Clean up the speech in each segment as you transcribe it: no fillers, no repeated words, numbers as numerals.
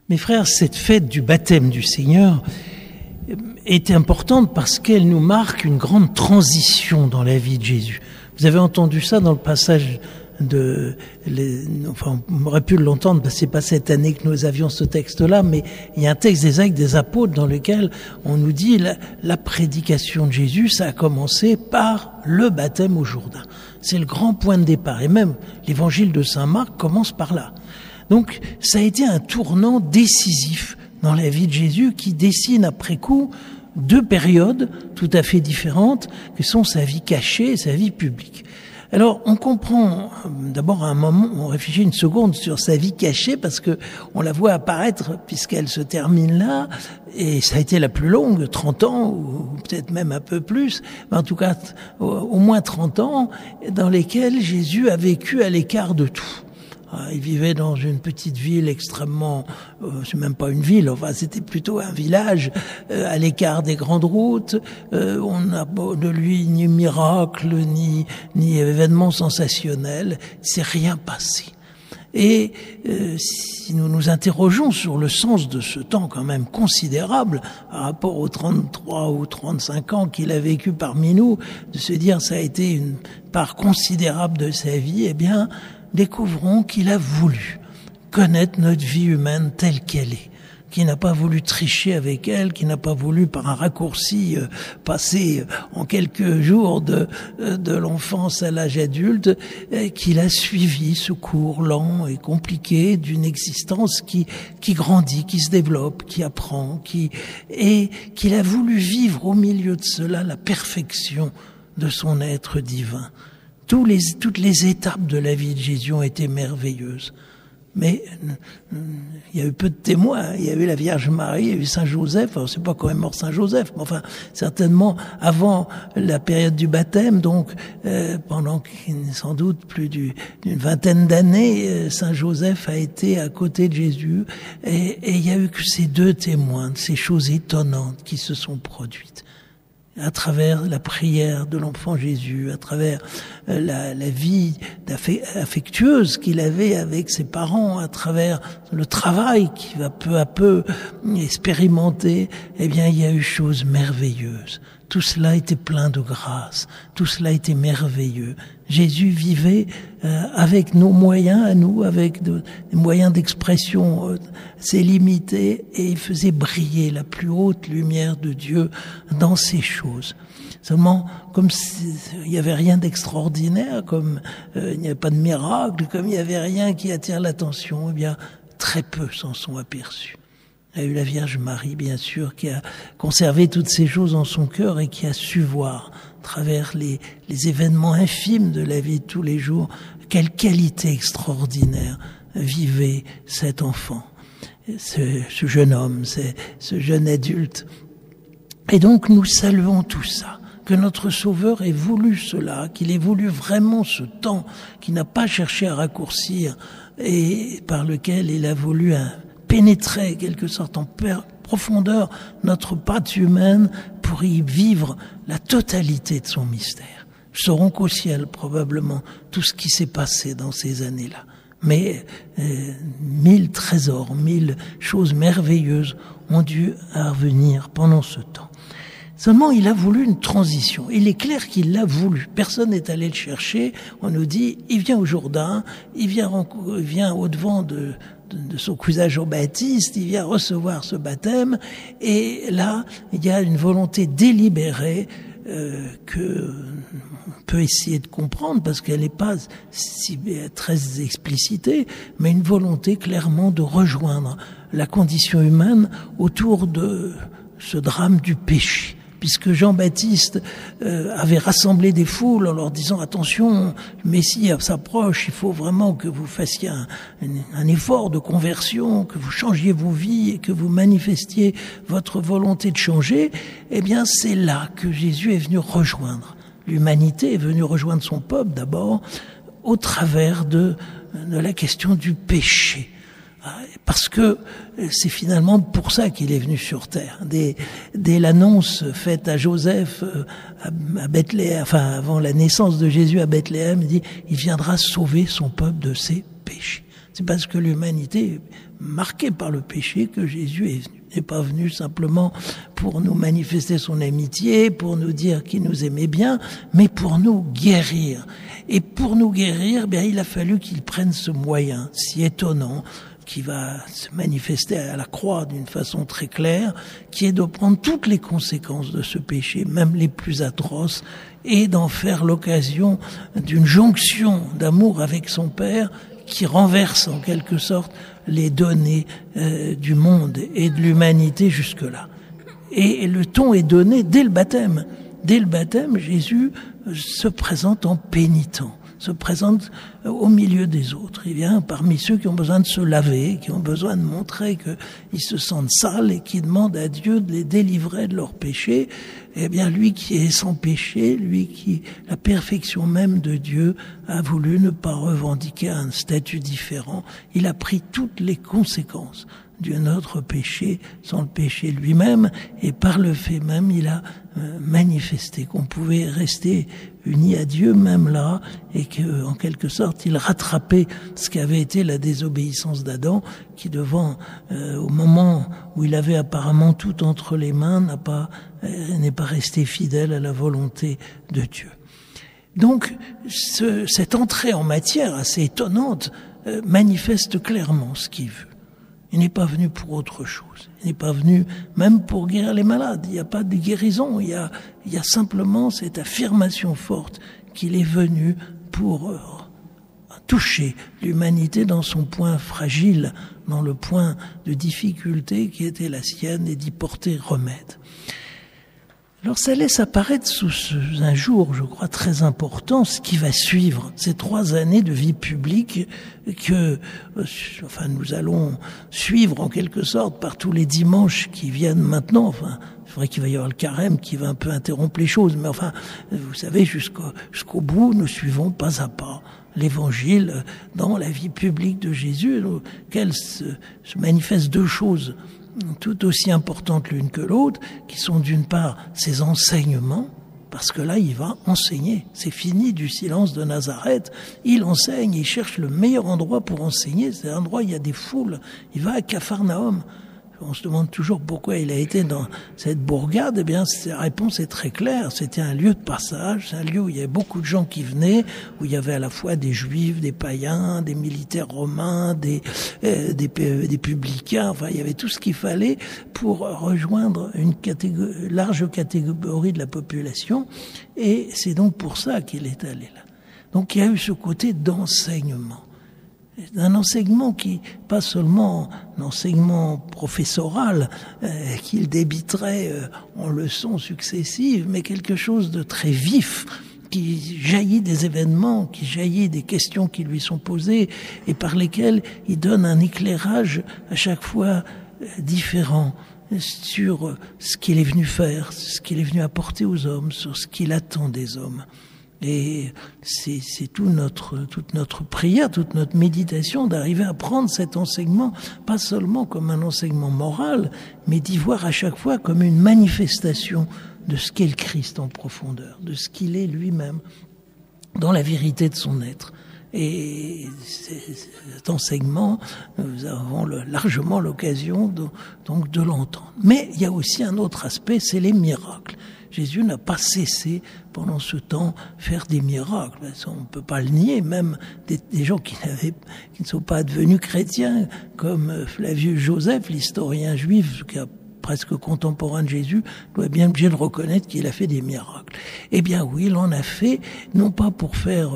Mes frères, cette fête du baptême du Seigneur est importante parce qu'elle nous marque une grande transition dans la vie de Jésus. Vous avez entendu ça dans le passage on aurait pu l'entendre parce que c'est pas cette année que nous avions ce texte-là, mais il y a un texte des Actes des Apôtres dans lequel on nous dit la prédication de Jésus, ça a commencé par le baptême au Jourdain. C'est le grand point de départ. Et même l'évangile de Saint Marc commence par là. Donc, ça a été un tournant décisif dans la vie de Jésus qui dessine après coup deux périodes tout à fait différentes que sont sa vie cachée et sa vie publique. Alors, on comprend d'abord à un moment, on réfléchit une seconde sur sa vie cachée parce que on la voit apparaître puisqu'elle se termine là et ça a été la plus longue, 30 ans ou peut-être même un peu plus, mais en tout cas au moins 30 ans dans lesquels Jésus a vécu à l'écart de tout. Il vivait dans une petite ville extrêmement, c'est même pas une ville, enfin c'était plutôt un village à l'écart des grandes routes. On n'a de lui ni miracle ni événement sensationnel. C'est rien passé. Et si nous nous interrogeons sur le sens de ce temps quand même considérable par rapport aux 33 ou 35 ans qu'il a vécu parmi nous, de se dire ça a été une part considérable de sa vie, eh bien découvrons qu'il a voulu connaître notre vie humaine telle qu'elle est, qu'il n'a pas voulu tricher avec elle, qu'il n'a pas voulu par un raccourci passer en quelques jours de l'enfance à l'âge adulte, qu'il a suivi ce cours lent et compliqué d'une existence qui grandit, qui se développe, qui apprend, et qu'il a voulu vivre au milieu de cela la perfection de son être divin. Toutes les étapes de la vie de Jésus ont été merveilleuses. Mais il y a eu peu de témoins. Il y a eu la Vierge Marie, il y a eu Saint Joseph. Alors, c'est pas quand même mort Saint Joseph, mais enfin, certainement avant la période du baptême, donc pendant sans doute plus d'une vingtaine d'années, Saint Joseph a été à côté de Jésus. Et il y a eu que ces deux témoins de ces choses étonnantes qui se sont produites. À travers la prière de l'enfant Jésus, à travers la vie affectueuse qu'il avait avec ses parents, à travers le travail qu'il va peu à peu expérimenter, eh bien, il y a eu choses merveilleuses. Tout cela était plein de grâce, tout cela était merveilleux. Jésus vivait avec nos moyens à nous, avec des moyens d'expression assez limités, et il faisait briller la plus haute lumière de Dieu dans ces choses. Seulement, comme il n'y avait rien d'extraordinaire, comme il n'y avait pas de miracle, comme il n'y avait rien qui attire l'attention, eh bien, très peu s'en sont aperçus. Il y a eu la Vierge Marie, bien sûr, qui a conservé toutes ces choses en son cœur et qui a su voir, à travers les événements infimes de la vie de tous les jours, quelle qualité extraordinaire vivait cet enfant, ce jeune homme, ce jeune adulte. Et donc nous saluons tout ça, que notre Sauveur ait voulu cela, qu'il ait voulu vraiment ce temps, qu'il n'a pas cherché à raccourcir et par lequel il a voulu pénétrer, quelque sorte, en profondeur notre patte humaine pour y vivre la totalité de son mystère. Nous saurons qu'au ciel, probablement, tout ce qui s'est passé dans ces années-là. Mais 1000 trésors, 1000 choses merveilleuses ont dû revenir pendant ce temps. Seulement, il a voulu une transition. Il est clair qu'il l'a voulu. Personne n'est allé le chercher. On nous dit, il vient au Jourdain, il vient au-devant de son cousin Jean-Baptiste, il vient recevoir ce baptême, et là, il y a une volonté délibérée que on peut essayer de comprendre, parce qu'elle n'est pas très explicitée, mais une volonté clairement de rejoindre la condition humaine autour de ce drame du péché. Puisque Jean-Baptiste avait rassemblé des foules en leur disant « Attention, le Messie s'approche, il faut vraiment que vous fassiez un effort de conversion, que vous changiez vos vies et que vous manifestiez votre volonté de changer », eh bien c'est là que Jésus est venu rejoindre. L'humanité est venue rejoindre son peuple d'abord au travers de la question du péché. Parce que c'est finalement pour ça qu'il est venu sur terre. Dès l'annonce faite à Joseph à Bethléem, enfin avant la naissance de Jésus à Bethléem, il dit il viendra sauver son peuple de ses péchés. C'est parce que l'humanité marquée par le péché que Jésus est venu. Il n'est pas venu simplement pour nous manifester son amitié, pour nous dire qu'il nous aimait bien, mais pour nous guérir. Et pour nous guérir, bien, il a fallu qu'il prenne ce moyen si étonnant, qui va se manifester à la croix d'une façon très claire, qui est de prendre toutes les conséquences de ce péché, même les plus atroces, et d'en faire l'occasion d'une jonction d'amour avec son Père qui renverse en quelque sorte les données du monde et de l'humanité jusque-là. Et le ton est donné dès le baptême. Dès le baptême, Jésus se présente en pénitent, se présente au milieu des autres. Il vient parmi ceux qui ont besoin de se laver, qui ont besoin de montrer qu'ils se sentent sales et qui demandent à Dieu de les délivrer de leurs péchés. Eh bien, lui qui est sans péché, lui qui, la perfection même de Dieu, a voulu ne pas revendiquer un statut différent. Il a pris toutes les conséquences de notre péché, sans le péché lui-même, et par le fait même, il a manifesté qu'on pouvait rester unis à Dieu même là, et que, en quelque sorte, il rattrapait ce qu'avait été la désobéissance d'Adam, qui au moment où il avait apparemment tout entre les mains, n'est pas resté fidèle à la volonté de Dieu. Donc, cette entrée en matière assez étonnante manifeste clairement ce qu'il veut. Il n'est pas venu pour autre chose. Il n'est pas venu même pour guérir les malades. Il n'y a pas de guérison. Il y a simplement cette affirmation forte qu'il est venu pour toucher l'humanité dans son point fragile, dans le point de difficulté qui était la sienne et d'y porter remède. Alors ça laisse apparaître sous un jour, je crois, très important, ce qui va suivre ces 3 années de vie publique que nous allons suivre en quelque sorte par tous les dimanches qui viennent maintenant. Enfin, c'est vrai qu'il va y avoir le carême qui va un peu interrompre les choses, mais enfin, vous savez, jusqu'au bout, nous suivons pas à pas l'évangile dans la vie publique de Jésus, auquel se manifestent 2 choses tout aussi importantes l'une que l'autre, qui sont d'une part ses enseignements, parce que là, il va enseigner. C'est fini du silence de Nazareth. Il enseigne, il cherche le meilleur endroit pour enseigner. C'est un endroit où il y a des foules. Il va à Capharnaüm. On se demande toujours pourquoi il a été dans cette bourgade. Eh bien, la réponse est très claire. C'était un lieu de passage, un lieu où il y avait beaucoup de gens qui venaient, où il y avait à la fois des juifs, des païens, des militaires romains, des publicains. Enfin, il y avait tout ce qu'il fallait pour rejoindre une large catégorie de la population. Et c'est donc pour ça qu'il est allé là. Donc, il y a eu ce côté d'enseignement. Un enseignement qui, pas seulement un enseignement professoral qu'il débiterait en leçons successives, mais quelque chose de très vif, qui jaillit des événements, qui jaillit des questions qui lui sont posées et par lesquelles il donne un éclairage à chaque fois différent sur ce qu'il est venu faire, ce qu'il est venu apporter aux hommes, sur ce qu'il attend des hommes. Et c'est toute notre prière, toute notre méditation d'arriver à prendre cet enseignement, pas seulement comme un enseignement moral, mais d'y voir à chaque fois comme une manifestation de ce qu'est le Christ en profondeur, de ce qu'il est lui-même, dans la vérité de son être. Et cet enseignement, nous avons largement l'occasion donc de l'entendre. Mais il y a aussi un autre aspect, c'est les miracles. Jésus n'a pas cessé pendant ce temps faire des miracles. On ne peut pas le nier, même des gens qui ne sont pas devenus chrétiens, comme Flavius Joseph, l'historien juif, qui est presque contemporain de Jésus, doit bien obligé de reconnaître qu'il a fait des miracles. Eh bien oui, il en a fait, non pas pour faire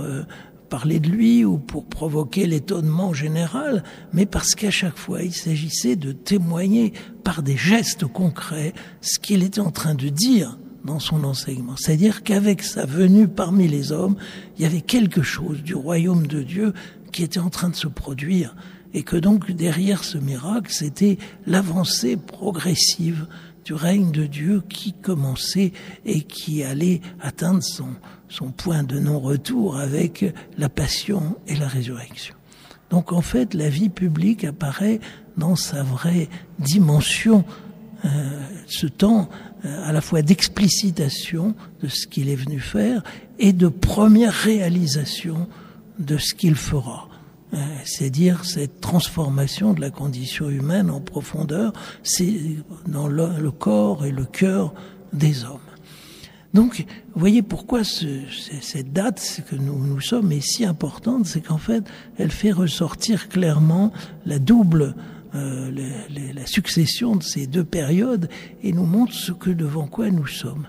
parler de lui ou pour provoquer l'étonnement général, mais parce qu'à chaque fois, il s'agissait de témoigner par des gestes concrets ce qu'il était en train de dire dans son enseignement. C'est-à-dire qu'avec sa venue parmi les hommes, il y avait quelque chose du royaume de Dieu qui était en train de se produire et que donc derrière ce miracle, c'était l'avancée progressive du règne de Dieu qui commençait et qui allait atteindre son point de non-retour avec la passion et la résurrection. Donc en fait, la vie publique apparaît dans sa vraie dimension, ce temps à la fois d'explicitation de ce qu'il est venu faire et de première réalisation de ce qu'il fera. c'est-à-dire cette transformation de la condition humaine en profondeur, c'est dans le corps et le cœur des hommes. Donc, vous voyez pourquoi cette date que nous sommes est si importante, c'est qu'en fait, elle fait ressortir clairement la double, la succession de ces deux périodes et nous montre devant quoi nous sommes.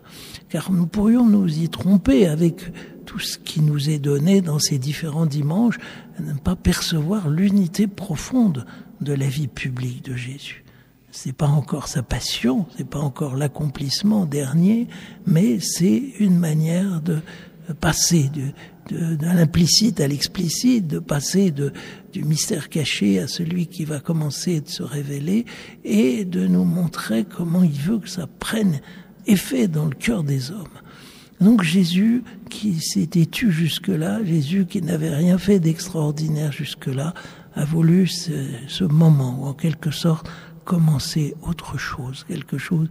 Car nous pourrions nous y tromper avec tout ce qui nous est donné dans ces différents dimanches, ne pas percevoir l'unité profonde de la vie publique de Jésus. C'est pas encore sa passion, c'est pas encore l'accomplissement dernier, mais c'est une manière de passer de l'implicite à l'explicite, de passer du mystère caché à celui qui va commencer de se révéler et de nous montrer comment il veut que ça prenne effet dans le cœur des hommes. Donc Jésus qui s'était tu jusque-là, Jésus qui n'avait rien fait d'extraordinaire jusque-là, a voulu ce moment où en quelque sorte commencer autre chose, quelque chose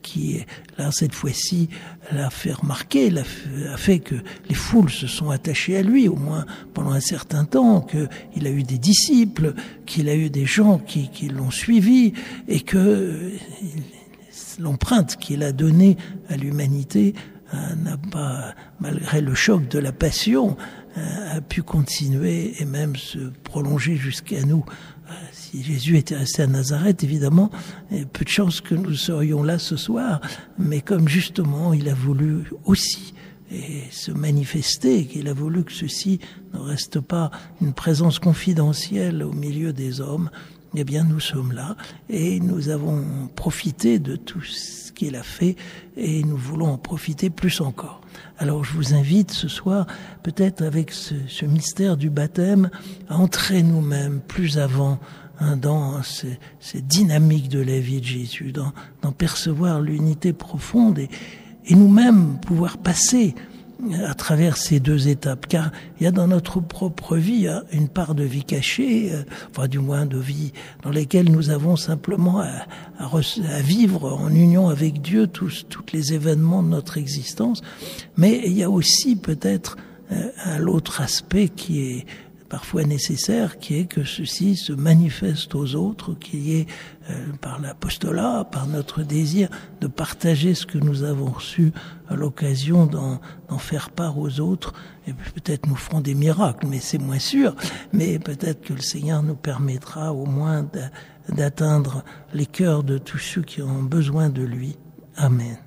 qui, là, cette fois-ci, l'a fait remarquer, a fait que les foules se sont attachées à lui, au moins pendant un certain temps, qu'il a eu des disciples, qu'il a eu des gens qui l'ont suivi, et que l'empreinte qu'il a donnée à l'humanité n'a pas, malgré le choc de la passion, a pu continuer et même se prolonger jusqu'à nous. Si Jésus était resté à Nazareth, évidemment, peu de chance que nous serions là ce soir, mais comme justement il a voulu aussi se manifester, qu'il a voulu que ceci ne reste pas une présence confidentielle au milieu des hommes, eh bien nous sommes là et nous avons profité de tout ce qu'il a fait et nous voulons en profiter plus encore. Alors je vous invite ce soir, peut-être avec ce mystère du baptême, à entrer nous-mêmes plus avant dans cette dynamique de la vie de Jésus, d'en percevoir l'unité profonde et nous-mêmes pouvoir passer à travers ces deux étapes, car il y a dans notre propre vie une part de vie cachée, enfin du moins de vie dans laquelle nous avons simplement à vivre en union avec Dieu tous les événements de notre existence, mais il y a aussi peut-être l'autre aspect qui est parfois nécessaire, qui est que ceci se manifeste aux autres, qui est par l'apostolat, par notre désir de partager ce que nous avons reçu à l'occasion d'en faire part aux autres. Et peut-être nous ferons des miracles, mais c'est moins sûr. Mais peut-être que le Seigneur nous permettra au moins d'atteindre les cœurs de tous ceux qui ont besoin de lui. Amen.